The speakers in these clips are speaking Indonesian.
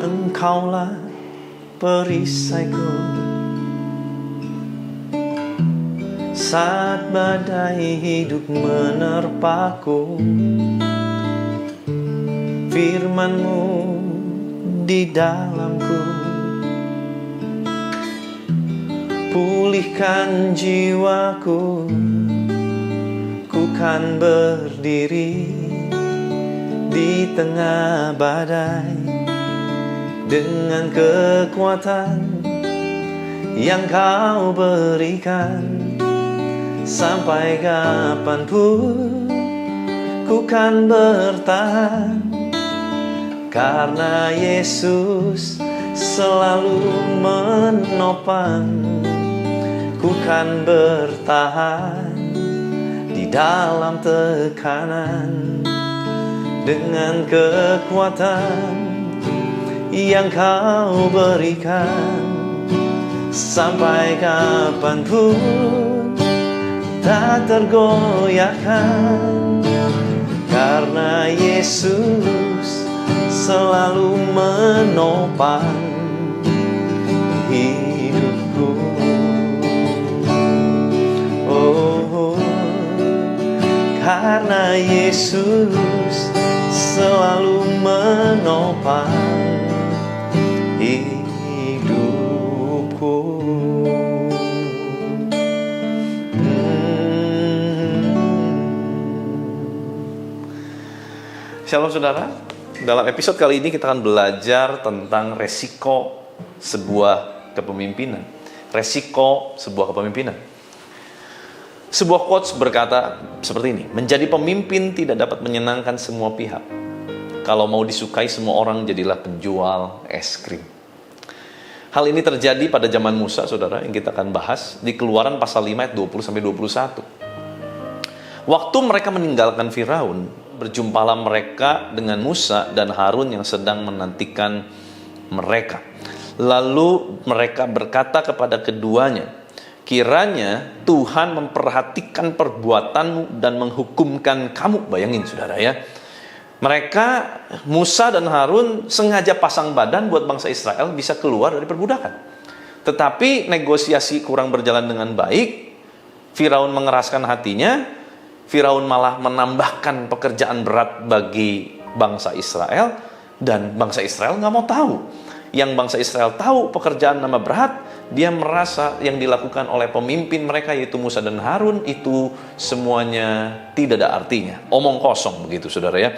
Engkaulah perisaiku saat badai hidup menerpaku. Firman-Mu di dalamku, pulihkan jiwaku. Ku kan berdiri di tengah badai dengan kekuatan yang Kau berikan. Sampai kapanpun ku kan bertahan, karena Yesus selalu menopang. Ku kan bertahan di dalam tekanan dengan kekuatan yang Kau berikan. Sampai kapanpun tak tergoyahkan, karena Yesus selalu menopang hidupku. Oh, karena Yesus selalu menopang hidupku. Shalom saudara, dalam episode kali ini kita akan belajar tentang resiko sebuah kepemimpinan. Resiko sebuah kepemimpinan. Sebuah quotes berkata seperti ini: menjadi pemimpin tidak dapat menyenangkan semua pihak. Kalau mau disukai semua orang, jadilah penjual es krim. Hal ini terjadi pada zaman Musa, saudara, yang kita akan bahas di Keluaran pasal 5 ayat 20-21. Waktu mereka meninggalkan Firaun, berjumpalah mereka dengan Musa dan Harun yang sedang menantikan mereka. Lalu mereka berkata kepada keduanya, kiranya Tuhan memperhatikan perbuatanmu dan menghukumkan kamu. Bayangin saudara ya, mereka, Musa dan Harun sengaja pasang badan buat bangsa Israel bisa keluar dari perbudakan. Tetapi negosiasi kurang berjalan dengan baik. Firaun mengeraskan hatinya. Firaun malah menambahkan pekerjaan berat bagi bangsa Israel, dan bangsa Israel nggak mau tahu. Yang bangsa Israel tahu pekerjaan nama berat, dia merasa yang dilakukan oleh pemimpin mereka yaitu Musa dan Harun itu semuanya tidak ada artinya, omong kosong begitu saudara ya.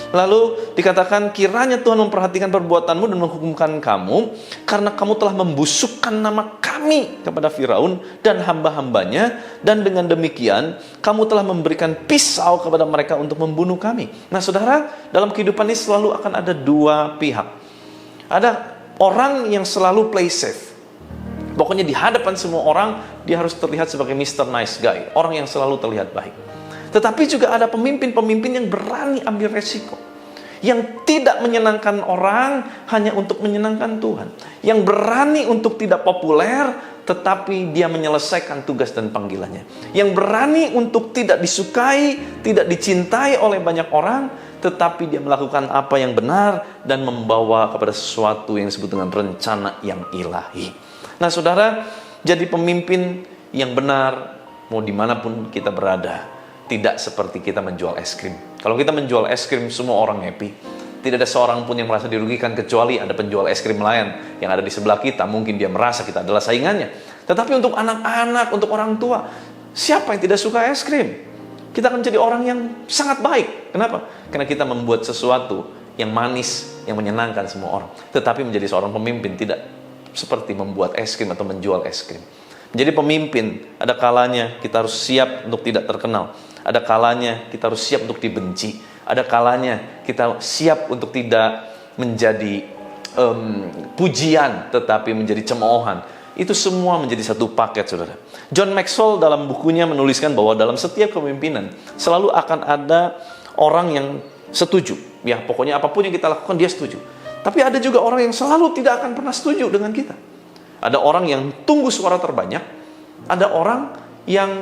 Lalu dikatakan, kiranya Tuhan memperhatikan perbuatanmu dan menghukumkan kamu, karena kamu telah membusukkan nama kami kepada Firaun dan hamba-hambanya, dan dengan demikian kamu telah memberikan pisau kepada mereka untuk membunuh kami. Nah saudara, dalam kehidupan ini selalu akan ada dua pihak. Ada orang yang selalu play safe. Pokoknya di hadapan semua orang dia harus terlihat sebagai Mr. Nice Guy, orang yang selalu terlihat baik. Tetapi juga ada pemimpin-pemimpin yang berani ambil resiko, yang tidak menyenangkan orang hanya untuk menyenangkan Tuhan, yang berani untuk tidak populer tetapi dia menyelesaikan tugas dan panggilannya, yang berani untuk tidak disukai, tidak dicintai oleh banyak orang, tetapi dia melakukan apa yang benar dan membawa kepada sesuatu yang disebut dengan rencana yang ilahi. Nah saudara, jadi pemimpin yang benar mau dimanapun kita berada, tidak seperti kita menjual es krim. Kalau kita menjual es krim, semua orang happy. Tidak ada seorang pun yang merasa dirugikan, kecuali ada penjual es krim lain yang ada di sebelah kita. Mungkin dia merasa kita adalah saingannya. Tetapi untuk anak-anak, untuk orang tua, siapa yang tidak suka es krim? Kita akan jadi orang yang sangat baik. Kenapa? Karena kita membuat sesuatu yang manis, yang menyenangkan semua orang. Tetapi menjadi seorang pemimpin tidak seperti membuat es krim atau menjual es krim. Menjadi pemimpin, ada kalanya kita harus siap untuk tidak terkenal. Ada kalanya kita harus siap untuk dibenci. Ada kalanya kita siap untuk tidak menjadi pujian, tetapi menjadi cemoohan. Itu semua menjadi satu paket, saudara. John Maxwell dalam bukunya menuliskan bahwa dalam setiap kepemimpinan selalu akan ada orang yang setuju. Ya, pokoknya apapun yang kita lakukan dia setuju. Tapi ada juga orang yang selalu tidak akan pernah setuju dengan kita. Ada orang yang tunggu suara terbanyak. Ada orang yang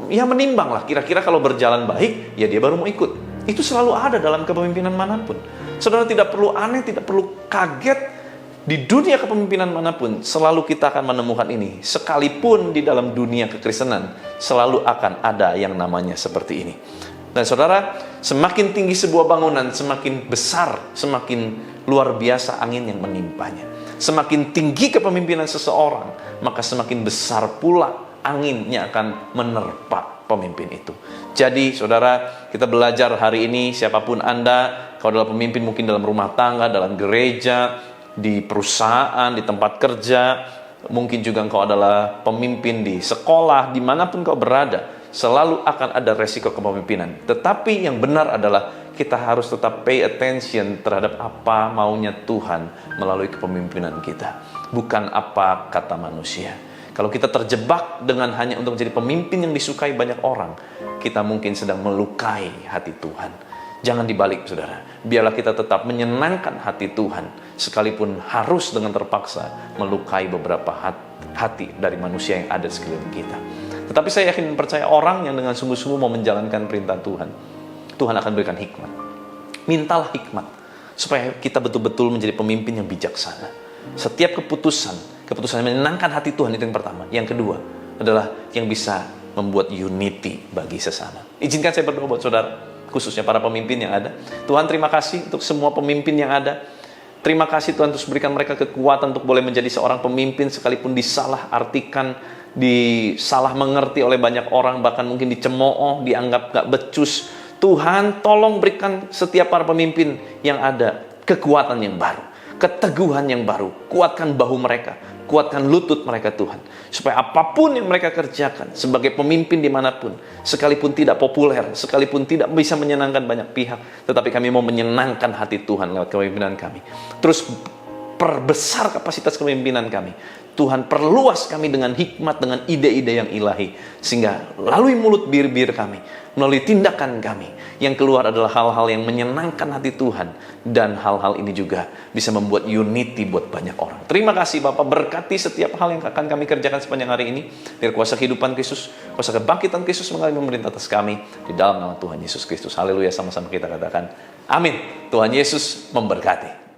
menimbang lah. Kira-kira kalau berjalan baik, ya dia baru mau ikut. Itu selalu ada dalam kepemimpinan manapun. Saudara tidak perlu aneh, tidak perlu kaget. Di dunia kepemimpinan manapun, selalu kita akan menemukan ini. Sekalipun di dalam dunia kekristenan, selalu akan ada yang namanya seperti ini. Dan saudara, semakin tinggi sebuah bangunan, semakin besar, semakin luar biasa angin yang menimpanya. Semakin tinggi kepemimpinan seseorang, maka semakin besar pula anginnya akan menerpa pemimpin itu. Jadi saudara, kita belajar hari ini, siapapun Anda, kalau adalah pemimpin mungkin dalam rumah tangga, dalam gereja, di perusahaan, di tempat kerja, mungkin juga engkau adalah pemimpin di sekolah, dimanapun kau berada, selalu akan ada resiko kepemimpinan. Tetapi yang benar adalah kita harus tetap pay attention terhadap apa maunya Tuhan melalui kepemimpinan kita, bukan apa kata manusia. Kalau kita terjebak dengan hanya untuk menjadi pemimpin yang disukai banyak orang, kita mungkin sedang melukai hati Tuhan. Jangan dibalik, saudara. Biarlah kita tetap menyenangkan hati Tuhan, sekalipun harus dengan terpaksa melukai beberapa hati dari manusia yang ada sekeliling kita. Tetapi saya yakin percaya orang yang dengan sungguh-sungguh mau menjalankan perintah Tuhan, Tuhan akan berikan hikmat. Mintalah hikmat, supaya kita betul-betul menjadi pemimpin yang bijaksana. Setiap keputusan yang menyenangkan hati Tuhan, itu yang pertama. Yang kedua adalah yang bisa membuat unity bagi sesama. Izinkan saya berdoa buat saudara, khususnya para pemimpin yang ada. Tuhan, terima kasih untuk semua pemimpin yang ada. Terima kasih Tuhan terus berikan mereka kekuatan untuk boleh menjadi seorang pemimpin, sekalipun disalah artikan, disalah mengerti oleh banyak orang, bahkan mungkin dicemooh, dianggap gak becus. Tuhan, tolong berikan setiap para pemimpin yang ada kekuatan yang baru, keteguhan yang baru. Kuatkan bahu mereka, kuatkan lutut mereka Tuhan, supaya apapun yang mereka kerjakan sebagai pemimpin dimanapun, sekalipun tidak populer, sekalipun tidak bisa menyenangkan banyak pihak, tetapi kami mau menyenangkan hati Tuhan lewat kepemimpinan kami. Terus perbesar kapasitas kepemimpinan kami. Tuhan, perluas kami dengan hikmat, dengan ide-ide yang ilahi, sehingga melalui mulut bir-bir kami, melalui tindakan kami, yang keluar adalah hal-hal yang menyenangkan hati Tuhan, dan hal-hal ini juga bisa membuat unity buat banyak orang. Terima kasih Bapak, berkati setiap hal yang akan kami kerjakan sepanjang hari ini. Biar kuasa kehidupan Kristus, kuasa kebangkitan Kristus mengalami pemerintah atas kami, di dalam nama Tuhan Yesus Kristus. Haleluya, sama-sama kita katakan amin. Tuhan Yesus memberkati.